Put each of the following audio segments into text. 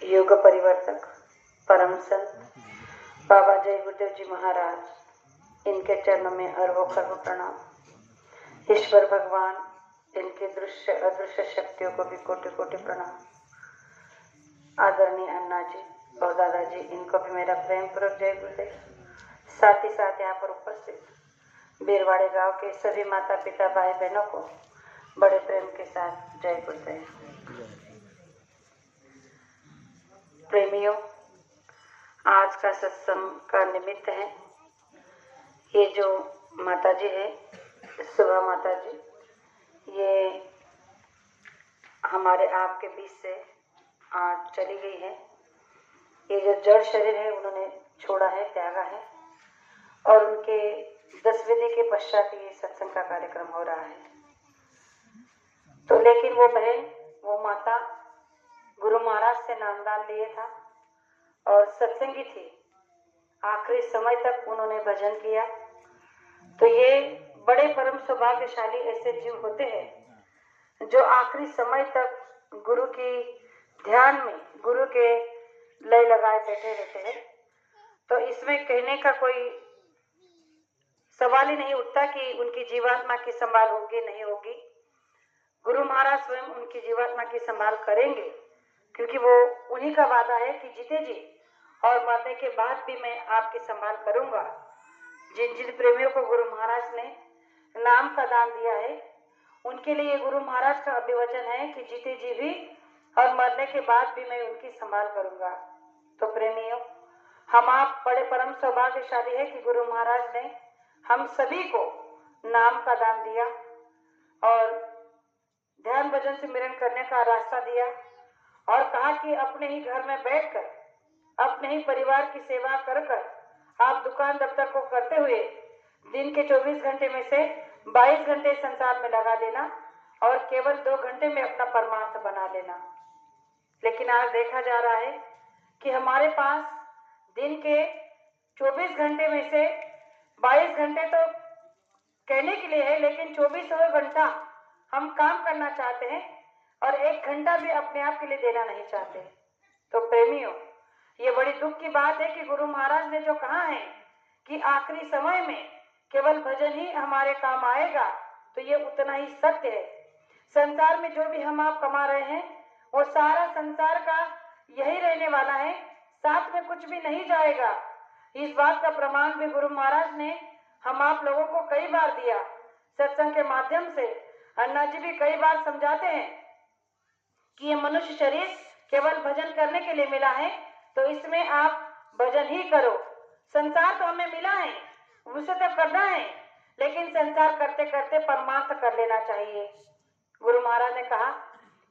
युग परिवर्तक परम संत बाबा जय गुरुदेव जी महाराज, इनके चरणों में अरबों खरबों प्रणाम। ईश्वर भगवान, इनके दृश्य अदृश्य शक्तियों को भी कोटि कोटि प्रणाम। आदरणीय अन्ना जी और दादाजी, इनको भी मेरा प्रेम पूर्वक जय गुरुदेव। साथ ही साथ यहाँ पर उपस्थित बीरवाड़े गांव के सभी माता पिता भाई बहनों को बड़े प्रेम के साथ जय गुरुदेव। प्रेमियों, आज का सत्संग का निमित्त है ये जो माता जी है, सुबह माता जी, ये हमारे आपके बीच से आज चली गई है। ये जो जड़ शरीर है उन्होंने छोड़ा है, त्यागा है, और उनके 10 बजे के पश्चात ये सत्संग का कार्यक्रम हो रहा है। तो लेकिन वो बहन, वो माता गुरु महाराज से नामदान लिए था और सत्संगी थी। आखिरी समय तक उन्होंने भजन किया। तो ये बड़े परम सौभाग्यशाली ऐसे जीव होते हैं जो आखिरी समय तक गुरु की ध्यान में, गुरु के लय लगाए बैठे रहते हैं। तो इसमें कहने का कोई सवाल ही नहीं उठता कि उनकी जीवात्मा की संभाल होगी नहीं होगी। गुरु महाराज स्वयं उनकी जीवात्मा की संभाल करेंगे, क्योंकि वो उन्हीं का वादा है कि जीते जी और मरने के बाद भी मैं आपकी संभाल करूंगा। जिन जिन प्रेमियों को गुरु महाराज ने नाम का दान दिया है, उनके लिए गुरु महाराज का अभिवचन है कि जीते जी भी और मरने के बाद भी मैं उनकी संभाल करूंगा। तो प्रेमियों, हम आप बड़े परम सौभाग्यशाली है कि गुरु महाराज ने हम सभी को नाम का दान दिया और ध्यान भजन से मिलन करने का रास्ता दिया, और कहा कि अपने ही घर में बैठकर, अपने ही परिवार की सेवा कर कर आप दुकान दफ्तर को करते हुए दिन के 24 घंटे में से 22 घंटे संसार में लगा देना और केवल 2 घंटे में अपना परमार्थ बना लेना। लेकिन आज देखा जा रहा है कि हमारे पास दिन के 24 घंटे में से 22 घंटे तो कहने के लिए है, लेकिन 24वां घंटा हम काम करना चाहते हैं और 1 घंटा भी अपने आप के लिए देना नहीं चाहते। तो प्रेमियों, ये बड़ी दुख की बात है कि गुरु महाराज ने जो कहा है कि आखिरी समय में केवल भजन ही हमारे काम आएगा, तो ये उतना ही सत्य है। संसार में जो भी हम आप कमा रहे हैं वो सारा संसार का यही रहने वाला है, साथ में कुछ भी नहीं जाएगा। इस बात का प्रमाण भी गुरु महाराज ने हम आप लोगों को कई बार दिया। सत्संग के माध्यम से अन्ना जी भी कई बार समझाते हैं कि ये मनुष्य शरीर केवल भजन करने के लिए मिला है, तो इसमें आप भजन ही करो। संसार तो हमें मिला है, उसे तो करना है, लेकिन संसार करते करते परमार्थ कर लेना चाहिए। गुरु महाराज ने कहा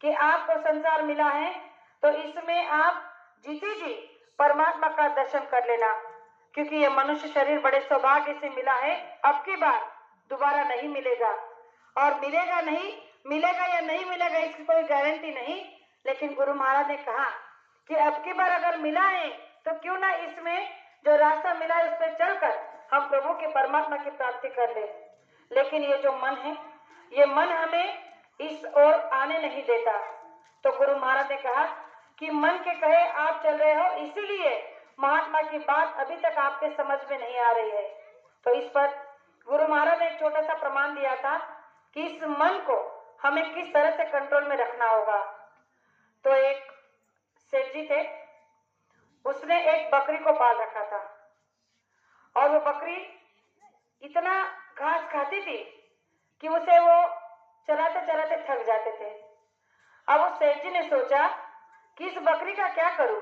कि आपको संसार मिला है तो इसमें आप जीते जी परमात्मा का दर्शन कर लेना, क्योंकि ये मनुष्य शरीर बड़े सौभाग्य से मिला है। अब की बार दोबारा नहीं मिलेगा, और मिलेगा नहीं, मिलेगा या नहीं मिलेगा इसकी कोई गारंटी नहीं। लेकिन गुरु महाराज ने कहा कि अब की बार अगर मिला है तो क्यों ना इसमें जो रास्ता मिला है उस पर चलकर हम लोगों के परमात्मा की प्राप्ति कर ले। लेकिन ये जो मन है, ये मन हमें इस ओर आने नहीं देता। तो गुरु महाराज ने कहा कि मन के कहे आप चल रहे हो, इसीलिए महात्मा की बात अभी तक आपके समझ में नहीं आ रही है। तो इस पर गुरु महाराज ने एक छोटा सा प्रमाण दिया था कि इस मन को हमें किस तरह से कंट्रोल में रखना होगा। तो एक सेठ जी थे, उसने एक बकरी को पाल रखा था, और वो बकरी इतना घास खाती थी कि उसे वो चलाते चलाते थक जाते थे। अब उस सेठ जी ने सोचा कि इस बकरी का क्या करूं,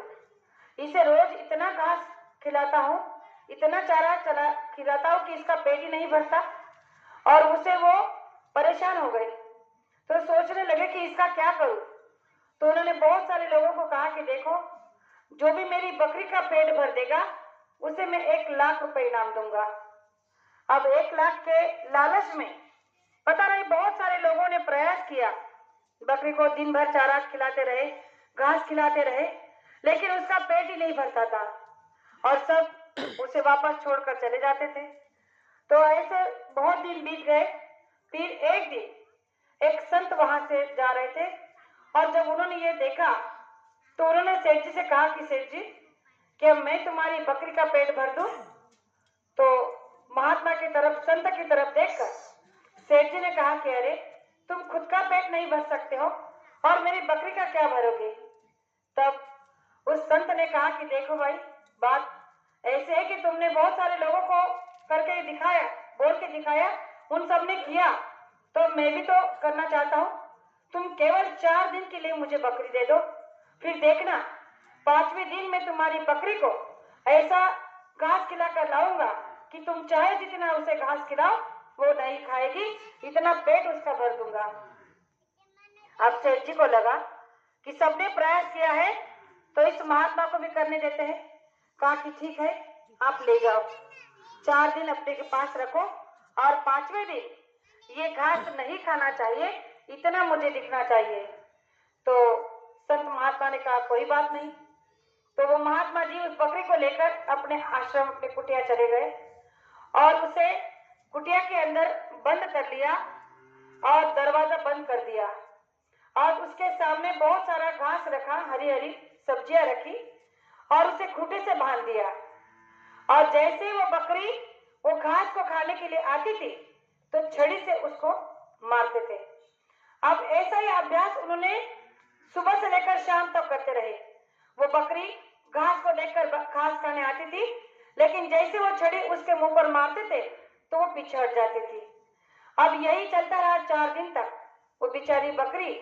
इसे रोज इतना घास खिलाता हूं, इतना चारा खिलाता हूं कि इसका पेट ही नहीं भरता, और उसे वो परेशान हो गई। तो सोचने लगे कि इसका क्या करूं। तो उन्होंने बहुत सारे लोगों को कहा कि देखो, जो भी मेरी बकरी का पेट भर देगा उसे मैं 1 लाख रुपए इनाम दूंगा। अब 1 लाख के लालच में पता नहीं बहुत सारे लोगों ने प्रयास किया, बकरी को दिन भर चारा खिलाते रहे, घास खिलाते रहे, लेकिन उसका पेट ही नहीं भरता था, और सब उसे वापस छोड़कर चले जाते थे। तो ऐसे बहुत दिन बीत गए। फिर एक दिन एक संत वहां से जा रहे थे, और जब उन्होंने ये देखा तो उन्होंने सेठ जी से कहा कि सेठ जी, क्या मैं तुम्हारी बकरी का पेट भर दूं? तो महात्मा की तरफ, संत की तरफ देखकर सेठ जी ने कहा कि अरे, तुम खुद का पेट नहीं भर सकते हो और मेरी बकरी का क्या भरोगे? तब उस संत ने कहा कि देखो भाई, बात ऐसे है कि तुमने बहुत सारे लोगों को करके दिखाया, बोल के दिखाया, उन सब ने किया, तो मैं भी तो करना चाहता हूँ। तुम केवल 4 दिन के लिए मुझे बकरी दे दो, फिर देखना 5वें दिन मैं तुम्हारी बकरी को ऐसा घास खिलाकर लाऊंगा कि तुम चाहे जितना उसे घास खिलाओ वो नहीं खाएगी, इतना पेट उसका भर दूंगा। अब सेठ जी को लगा कि सबने प्रयास किया है तो इस महात्मा को भी करने देते हैं। कहा कि ठीक है, आप ले जाओ, 4 दिन अपने के पास रखो और 5वें दिन ये घास नहीं खाना चाहिए, इतना मुझे दिखना चाहिए। तो संत महात्मा ने कहा कोई बात नहीं। तो वो महात्मा जी उस बकरी को लेकर अपने आश्रम में कुटिया चले गए और उसे कुटिया के अंदर बंद कर लिया और दरवाजा बंद कर दिया और उसके सामने बहुत सारा घास रखा, हरी हरी सब्जियां रखी और उसे खूंटे से बांध दिया। और जैसे ही वो बकरी वो घास को खाने के लिए आती थी तो छड़ी से उसको मारते थे। अब ऐसा ही अभ्यास उन्होंने सुबह से लेकर शाम तक करते रहे। वो बकरी घास को देखकर घास खाने आती थी, लेकिन जैसे वो छड़ी उसके मुंह पर मारते थे तो वो पीछे हट जाती थी। अब यही चलता रहा 4 दिन तक। वो बेचारी बकरी,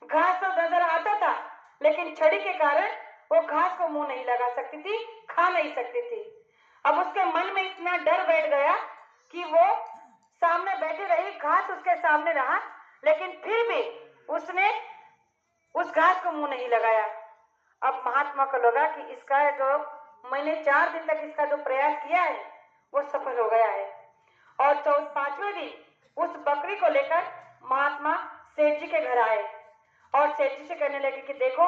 घास तो नजर आता था लेकिन छड़ी के कारण वो घास को मुंह नहीं लगा सकती थी, खा नहीं सकती थी। अब उसके मन में इतना डर बैठ गया कि वो सामने बैठी रही, घास उसके सामने रहा, लेकिन फिर भी उसने उस घास को मुंह नहीं लगाया। अब महात्मा को लगा कि इसका जो मैंने 4 दिन तक इसका जो प्रयास किया है वो सफल हो गया है। और 5वें दिन उस बकरी को लेकर महात्मा सेठ जी के घर आए और सेठ जी से कहने लगे कि देखो,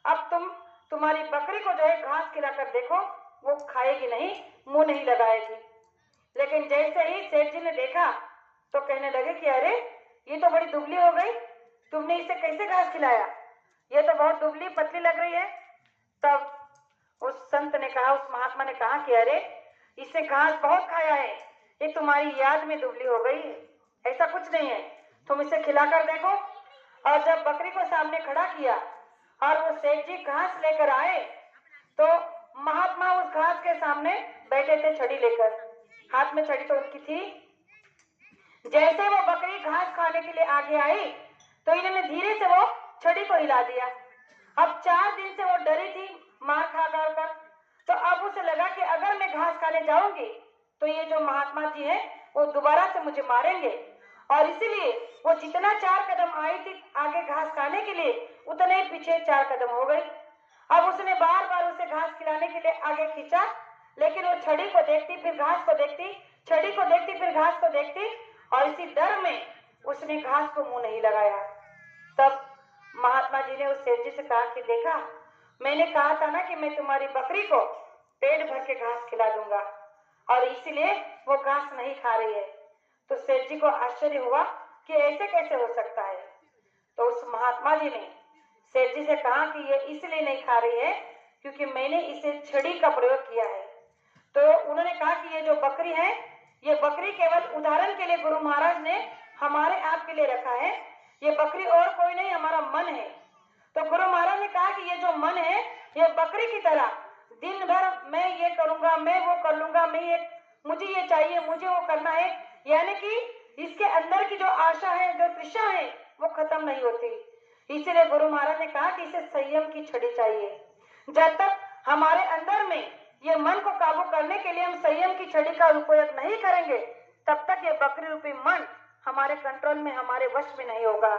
अब तुम्हारी बकरी को जो है घास खिलाकर देखो, वो खाएगी नहीं, मुंह नहीं लगाएगी। लेकिन जैसे ही सेठ जी ने देखा तो कहने लगे कि अरे, ये तो बड़ी दुबली हो गई, तुमने इसे कैसे घास खिलाया? ये तो बहुत दुबली पतली लग रही है। तब उस संत ने कहा, उस महात्मा ने कहा कि अरे, इसने घास बहुत खाया है, ये तुम्हारी याद में दुबली हो गई है, ऐसा कुछ नहीं है, तुम इसे खिलाकर देखो। और जब बकरी को सामने खड़ा किया और वो सेठ जी घास लेकर आए तो महात्मा उस घास के सामने बैठे थे छड़ी लेकर, हाथ में छड़ी तो उनकी थी। जैसे वो बकरी घास खाने के लिए आगे आई तो इन्होंने धीरे से वो छड़ी को हिला दिया। अब 4 दिन से वो डरी थी मार खा कर, तो अब उसे लगा कि अगर मैं घास खाने जाऊंगी तो ये जो महात्मा जी हैं वो दोबारा से मुझे मारेंगे, और इसीलिए वो जितना 4 कदम आई थी आगे घास खाने के लिए, उतने ही पीछे 4 कदम हो गई। अब उसने बार बार उसे घास खिलाने के लिए आगे खींचा, लेकिन वो छड़ी को देखती फिर घास को देखती, छड़ी को देखती फिर घास को देखती, और इसी डर में उसने घास को मुंह नहीं लगाया। तब महात्मा जी ने उस सेठ जी से कहा कि देखा, मैंने कहा था ना कि मैं तुम्हारी बकरी को पेट भर के घास खिला दूंगा, और इसीलिए वो घास नहीं खा रही है। तो सेठ जी को आश्चर्य हुआ कि ऐसे कैसे हो सकता है। तो उस महात्मा जी ने सेठ जी से कहा कि ये इसलिए नहीं खा रही है क्योंकि मैंने इसे छड़ी का प्रयोग किया है। तो उन्होंने कहा कि ये जो बकरी है, ये बकरी केवल उदाहरण के लिए गुरु महाराज ने हमारे आप के लिए रखा है, ये बकरी और कोई नहीं, हमारा मन है। तो गुरु महाराज ने कहा कि ये जो मन है ये बकरी की तरह दिन भर मैं ये करूंगा, मैं वो कर लूंगा, मुझे ये चाहिए, मुझे वो करना है, यानी कि इसके अंदर की जो आशा है, जो तृष्णा है, वो खत्म नहीं होती। इसीलिए गुरु महाराज ने कहा कि इसे संयम की छड़ी चाहिए। जब तक हमारे अंदर में ये मन को काबू करने के लिए हम संयम की छड़ी का उपयोग नहीं करेंगे, तब तक ये बकरी रूपी मन हमारे कंट्रोल में, हमारे वश में नहीं होगा।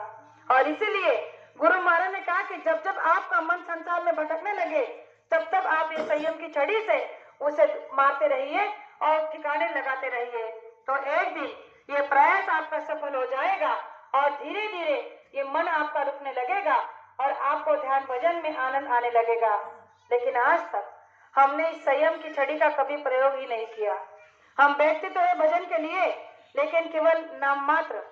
और इसीलिए गुरु महाराज ने कहा कि जब जब आपका मन संसार में भटकने लगे, तब तब आप ये संयम की छड़ी से उसे मारते रहिए और ठिकाने लगाते रहिए। तो एक दिन ये प्रयास आपका सफल हो जाएगा और धीरे धीरे ये मन आपका रुकने लगेगा और आपको ध्यान भजन में आनंद आने लगेगा। लेकिन आज तक हमने इस संयम की छड़ी का कभी प्रयोग ही नहीं किया। हम बैठते तो है भजन के लिए, लेकिन केवल नाम मात्र।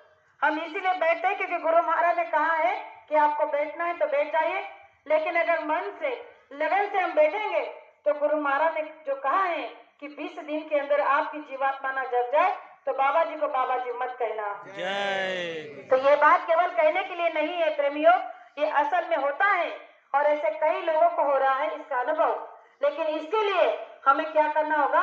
हम इसीलिए बैठते हैं क्योंकि गुरु महाराज ने कहा है कि आपको बैठना है तो बैठ जाइए, लेकिन अगर मन से लगन से हम बैठेंगे तो गुरु महाराज ने जो कहा है कि 20 दिन के अंदर आपकी जीवात्मा ना जग जाए तो बाबा जी को बाबा जी मत कहना। जय। तो ये बात केवल कहने के लिए नहीं है प्रेमियों, ये असल में होता है और ऐसे कई लोगों को हो रहा है इसका अनुभव। लेकिन इसके लिए हमें क्या करना होगा,